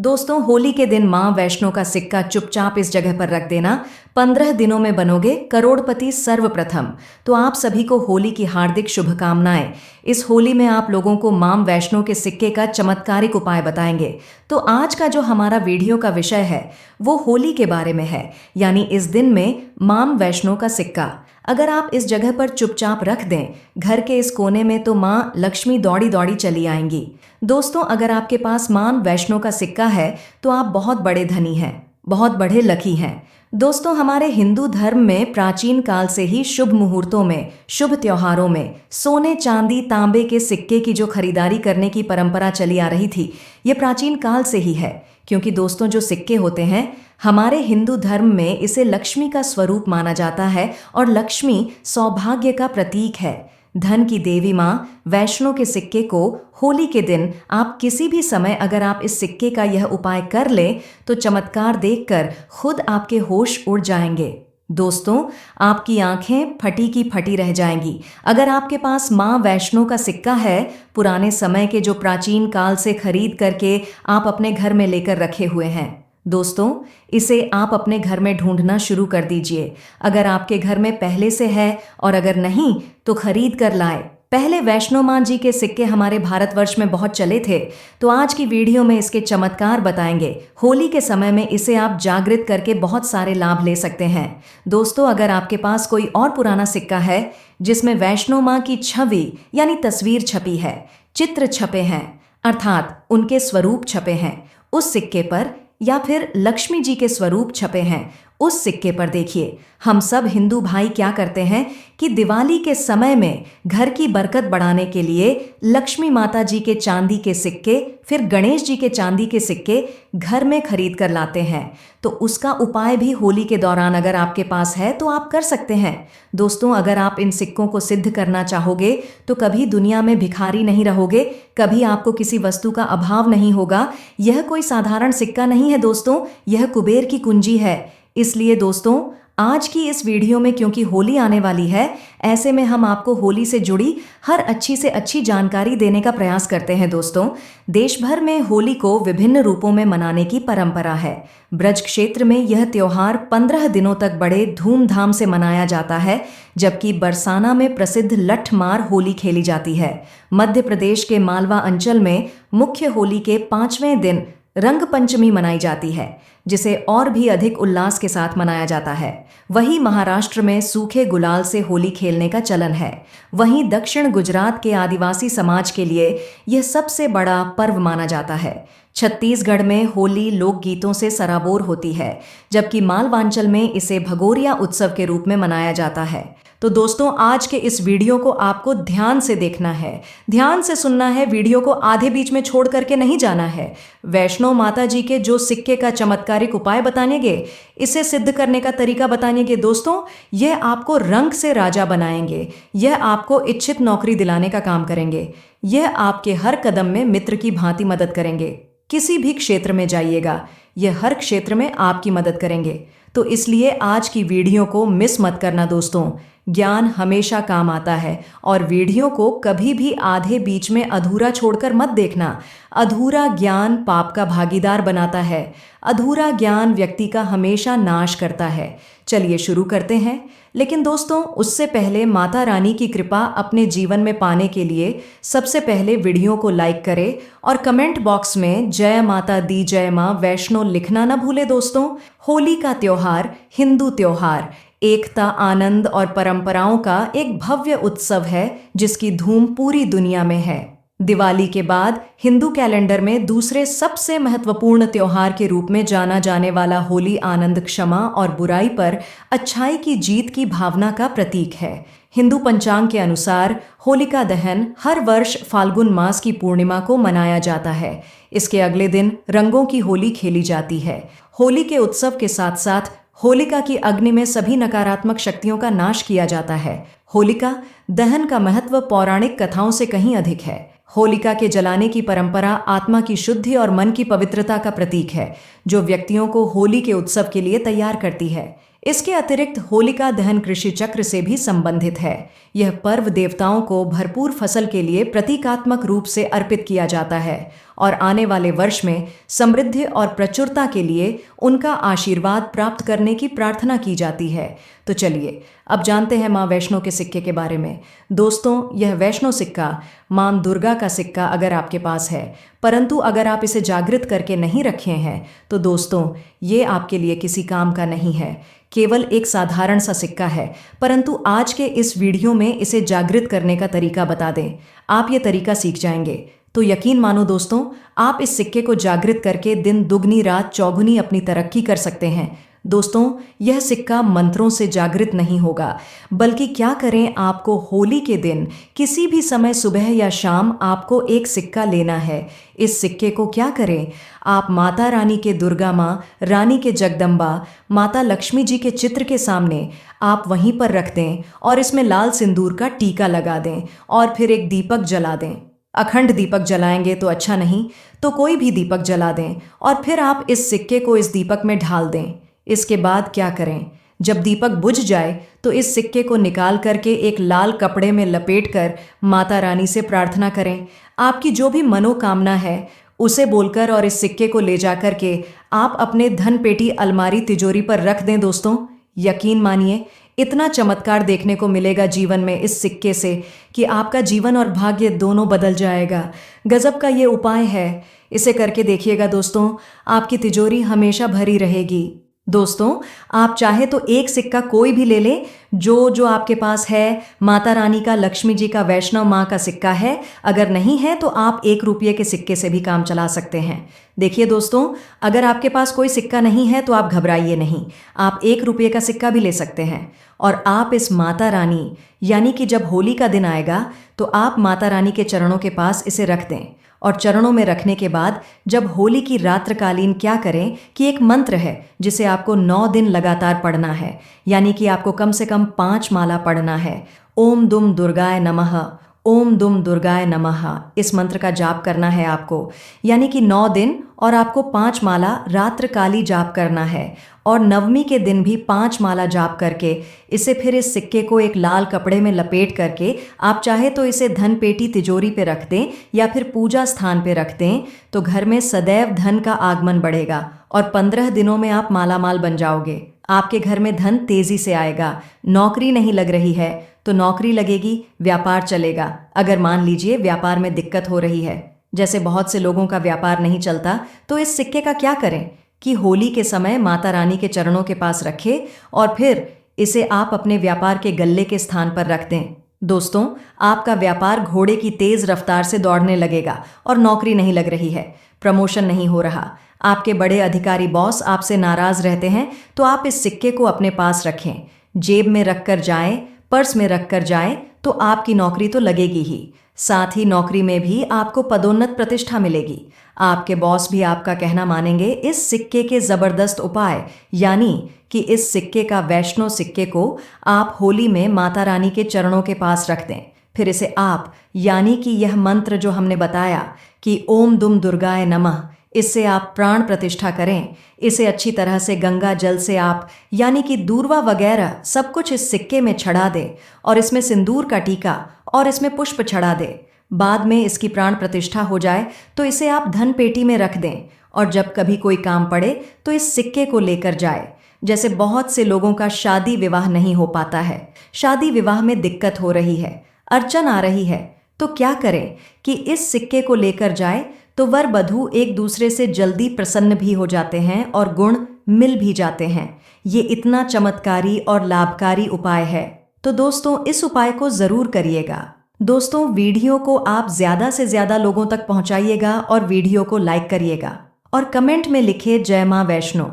दोस्तों, होली के दिन मां वैष्णो का सिक्का चुपचाप इस जगह पर रख देना। 15 दिनों में बनोगे करोड़पति सर्वप्रथम। तो आप सभी को होली की हार्दिक शुभकामनाएं। इस होली में आप लोगों को मां वैष्णो के सिक्के का चमत्कारिक उपाय बताएंगे। तो आज का जो हमारा वीडियो का विषय है वो होली के बारे में है, यानी इस दिन में मां वैष्णो का सिक्का अगर आप इस जगह पर चुपचाप रख दें घर के इस कोने में, तो मां लक्ष्मी दौड़ी दौड़ी चली आएंगी। दोस्तों, अगर आपके पास मां वैष्णो का सिक्का है तो आप बहुत बड़े धनी हैं, बहुत बड़े लकी हैं। दोस्तों, हमारे हिंदू धर्म में प्राचीन काल से ही शुभ मुहूर्तों में, शुभ त्योहारों में सोने चांदी तांबे के सिक्के की जो खरीदारी करने की परंपरा चली आ रही थी, ये प्राचीन काल से ही है। क्योंकि दोस्तों, जो सिक्के होते हैं हमारे हिंदू धर्म में इसे लक्ष्मी का स्वरूप माना जाता है और लक्ष्मी सौभाग्य का प्रतीक है। धन की देवी मां वैष्णो के सिक्के को होली के दिन आप किसी भी समय अगर आप इस सिक्के का यह उपाय कर लें तो चमत्कार देखकर खुद आपके होश उड़ जाएंगे। दोस्तों, आपकी आंखें फटी की फटी रह जाएंगी। अगर आपके पास मां वैष्णो का सिक्का है, पुराने समय के जो प्राचीन काल से खरीद करके आप अपने घर में लेकर रखे हुए हैं, दोस्तों इसे आप अपने घर में ढूंढना शुरू कर दीजिए। अगर आपके घर में पहले से है और अगर नहीं तो खरीद कर लाए। पहले वैष्णो मां जी के सिक्के हमारे भारतवर्ष में बहुत चले थे, तो आज की वीडियो में इसके चमत्कार बताएंगे। होली के समय में इसे आप जागृत करके बहुत सारे लाभ ले सकते हैं। दोस्तों, अगर आपके पास कोई और पुराना सिक्का है जिसमें वैष्णो मां की छवि यानी तस्वीर छपी है, चित्र छपे हैं, अर्थात उनके स्वरूप छपे हैं, उस सिक्के पर या फिर लक्ष्मी जी के स्वरूप छपे हैं, उस सिक्के पर देखिए। हम सब हिंदू भाई क्या करते हैं कि दिवाली के समय में घर की बरकत बढ़ाने के लिए लक्ष्मी माता जी के चांदी के सिक्के, फिर गणेश जी के चांदी के सिक्के घर में खरीद कर लाते हैं। तो उसका उपाय भी होली के दौरान अगर आपके पास है तो आप कर सकते हैं। दोस्तों, अगर आप इन सिक्कों को सिद्ध करना चाहोगे तो कभी दुनिया में भिखारी नहीं रहोगे, कभी आपको किसी वस्तु का अभाव नहीं होगा। यह कोई साधारण सिक्का नहीं है दोस्तों, यह कुबेर की कुंजी है। इसलिए दोस्तों, आज की इस वीडियो में क्योंकि होली आने वाली है, ऐसे में हम आपको होली से जुड़ी हर अच्छी से अच्छी जानकारी देने का प्रयास करते हैं। दोस्तों, देश भर में होली को विभिन्न रूपों में मनाने की परंपरा है। ब्रज क्षेत्र में यह त्योहार 15 दिनों तक बड़े धूमधाम से मनाया जाता है, जबकि बरसाना में प्रसिद्ध लठमार होली खेली जाती है। मध्य प्रदेश के मालवा अंचल में मुख्य होली के 5वें दिन रंग पंचमी मनाई जाती है, जिसे और भी अधिक उल्लास के साथ मनाया जाता है। वहीं महाराष्ट्र में सूखे गुलाल से होली खेलने का चलन है। वहीं दक्षिण गुजरात के आदिवासी समाज के लिए यह सबसे बड़ा पर्व माना जाता है। छत्तीसगढ़ में होली लोकगीतों से सराबोर होती है, जबकि मालवांचल में इसे भगोरिया उत्सव के रूप में मनाया जाता है। तो दोस्तों, आज के इस वीडियो को आपको ध्यान से देखना है, ध्यान से सुनना है, वीडियो को आधे बीच में छोड़ करके नहीं जाना है। वैष्णो माता जी के जो सिक्के का चमत्कारिक उपाय बतानेंगे, इसे सिद्ध करने का तरीका बतानेंगे। दोस्तों, यह आपको रंग से राजा बनाएंगे, यह आपको इच्छित नौकरी दिलाने का काम करेंगे, यह आपके हर कदम में मित्र की भांति मदद करेंगे। किसी भी क्षेत्र में जाइएगा, यह हर क्षेत्र में आपकी मदद करेंगे। तो इसलिए आज की वीडियो को मिस मत करना दोस्तों। ज्ञान हमेशा काम आता है और वीडियो को कभी भी आधे बीच में अधूरा छोड़कर मत देखना। अधूरा ज्ञान पाप का भागीदार बनाता है, अधूरा ज्ञान व्यक्ति का हमेशा नाश करता है। चलिए शुरू करते हैं। लेकिन दोस्तों, उससे पहले माता रानी की कृपा अपने जीवन में पाने के लिए सबसे पहले वीडियो को लाइक करें और कमेंट बॉक्स में जय माता दी, जय मां वैष्णो लिखना ना भूले। दोस्तों, होली का त्योहार हिंदू त्योहार एकता, आनंद और परंपराओं का एक भव्य उत्सव है, जिसकी धूम पूरी दुनिया में है। दिवाली के बाद हिंदू कैलेंडर में दूसरे सबसे महत्वपूर्ण त्योहार के रूप में जाना जाने वाला होली आनंद, क्षमा और बुराई पर अच्छाई की जीत की भावना का प्रतीक है। हिंदू पंचांग के अनुसार होलिका दहन हर वर्ष फाल्गुन मास की पूर्णिमा को मनाया जाता है। इसके अगले दिन रंगों की होली खेली जाती है। होली के उत्सव के साथ साथ होलिका की अग्नि में सभी नकारात्मक शक्तियों का नाश किया जाता है। होलिका दहन का महत्व पौराणिक कथाओं से कहीं अधिक है। होलिका के जलाने की परंपरा आत्मा की शुद्धि और मन की पवित्रता का प्रतीक है, जो व्यक्तियों को होली के उत्सव के लिए तैयार करती है। इसके अतिरिक्त होलिका दहन कृषि चक्र से भी संबंधित है। यह पर्व देवताओं को भरपूर फसल के लिए प्रतीकात्मक रूप से अर्पित किया जाता है और आने वाले वर्ष में समृद्धि और प्रचुरता के लिए उनका आशीर्वाद प्राप्त करने की प्रार्थना की जाती है। तो चलिए अब जानते हैं माँ वैष्णो के सिक्के के बारे में। दोस्तों, यह वैष्णो सिक्का माँ दुर्गा का सिक्का अगर आपके पास है, परंतु अगर आप इसे जागृत करके नहीं रखे हैं तो दोस्तों ये आपके लिए किसी काम का नहीं है। केवल एक साधारण सा सिक्का है, परंतु आज के इस वीडियो में इसे जागृत करने का तरीका बता दें। आप ये तरीका सीख जाएंगे तो यकीन मानो दोस्तों, आप इस सिक्के को जागृत करके दिन दुगनी रात चौगुनी अपनी तरक्की कर सकते हैं। दोस्तों, यह सिक्का मंत्रों से जागृत नहीं होगा, बल्कि क्या करें, आपको होली के दिन किसी भी समय सुबह या शाम आपको एक सिक्का लेना है। इस सिक्के को क्या करें, आप माता रानी के दुर्गा माँ, रानी के जगदम्बा, माता लक्ष्मी जी के चित्र के सामने आप वहीं पर रख दें और इसमें लाल सिंदूर का टीका लगा दें और फिर एक दीपक जला दें। अखंड दीपक जलाएंगे तो अच्छा नहीं, तो कोई भी दीपक जला दें और फिर आप इस सिक्के को इस दीपक में ढाल दें। इसके बाद क्या करें, जब दीपक बुझ जाए तो इस सिक्के को निकाल करके एक लाल कपड़े में लपेटकर माता रानी से प्रार्थना करें। आपकी जो भी मनोकामना है उसे बोलकर और इस सिक्के को ले जा कर के आप अपने धन पेटी अलमारी तिजोरी पर रख दें। दोस्तों, यकीन मानिए इतना चमत्कार देखने को मिलेगा जीवन में इस सिक्के से कि आपका जीवन और भाग्य दोनों बदल जाएगा। गजब का ये उपाय है, इसे करके देखिएगा दोस्तों, आपकी तिजोरी हमेशा भरी रहेगी। दोस्तों, आप चाहे तो एक सिक्का कोई भी ले लें, जो आपके पास है। माता रानी का, लक्ष्मी जी का, वैष्णव माँ का सिक्का है। अगर नहीं है तो आप 1 रुपये के सिक्के से भी काम चला सकते हैं। देखिए दोस्तों, अगर आपके पास कोई सिक्का नहीं है तो आप घबराइए नहीं, आप 1 रुपये का सिक्का भी ले सकते हैं और आप इस माता रानी, यानी कि जब होली का दिन आएगा तो आप माता रानी के चरणों के पास इसे रख दें और चरणों में रखने के बाद जब होली की रात्रकालीन क्या करें कि एक मंत्र है जिसे आपको 9 दिन लगातार पढ़ना है, यानी कि आपको कम से कम 5 माला पढ़ना है। ओम दुम दुर्गाय नमः, ओम दुम दुर्गाय नमः, इस मंत्र का जाप करना है आपको, यानी कि 9 दिन, और आपको 5 माला रात्रकाली जाप करना है और नवमी के दिन भी 5 माला जाप करके इसे फिर इस सिक्के को एक लाल कपड़े में लपेट करके आप चाहे तो इसे धन पेटी तिजोरी पे रख दें या फिर पूजा स्थान पे रख दें, तो घर में सदैव धन का आगमन बढ़ेगा और 15 दिनों में आप मालामाल बन जाओगे। आपके घर में धन तेजी से आएगा। नौकरी नहीं लग रही है तो नौकरी लगेगी, व्यापार चलेगा। अगर मान लीजिए व्यापार में दिक्कत हो रही है, जैसे बहुत से लोगों का व्यापार नहीं चलता, तो इस सिक्के का क्या करें कि होली के समय माता रानी के चरणों के पास रखें और फिर इसे आप अपने व्यापार के गल्ले के स्थान पर रख दें। दोस्तों, आपका व्यापार घोड़े की तेज रफ्तार से दौड़ने लगेगा और नौकरी नहीं लग रही है, प्रमोशन नहीं हो रहा, आपके बड़े अधिकारी बॉस आपसे नाराज रहते हैं, तो आप इस सिक्के को अपने पास रखें, जेब में रख कर जाएं, पर्स में रख कर जाएं, तो आपकी नौकरी तो लगेगी ही, साथ ही नौकरी में भी आपको पदोन्नत प्रतिष्ठा मिलेगी। आपके बॉस भी आपका कहना मानेंगे इस सिक्के के जबरदस्त उपाय, यानी कि इस सिक्के का, वैष्णो सिक्के को आप होली में माता रानी के चरणों के पास रख दें। फिर इसे आप, यानी कि यह मंत्र जो हमने बताया कि ओम दुम दुर्गाय नमः, इससे आप प्राण प्रतिष्ठा करें। इसे अच्छी तरह से गंगा जल से आप, यानी कि दूर्वा वगैरह सब कुछ इस सिक्के में चढ़ा दें और इसमें सिंदूर का टीका और इसमें पुष्प चढ़ा दें। बाद में इसकी प्राण प्रतिष्ठा हो जाए तो इसे आप धन पेटी में रख दें और जब कभी कोई काम पड़े तो इस सिक्के को लेकर जाए। जैसे बहुत से लोगों का शादी विवाह नहीं हो पाता है, शादी विवाह में दिक्कत हो रही है, अड़चन आ रही है, तो क्या करें कि इस सिक्के को लेकर जाए तो वर वधू एक दूसरे से जल्दी प्रसन्न भी हो जाते हैं और गुण मिल भी जाते हैं। ये इतना चमत्कारी और लाभकारी उपाय है, तो दोस्तों इस उपाय को जरूर करिएगा। दोस्तों, वीडियो को आप ज्यादा से ज्यादा लोगों तक पहुंचाइएगा और वीडियो को लाइक करिएगा और कमेंट में लिखिए जय मां वैष्णो।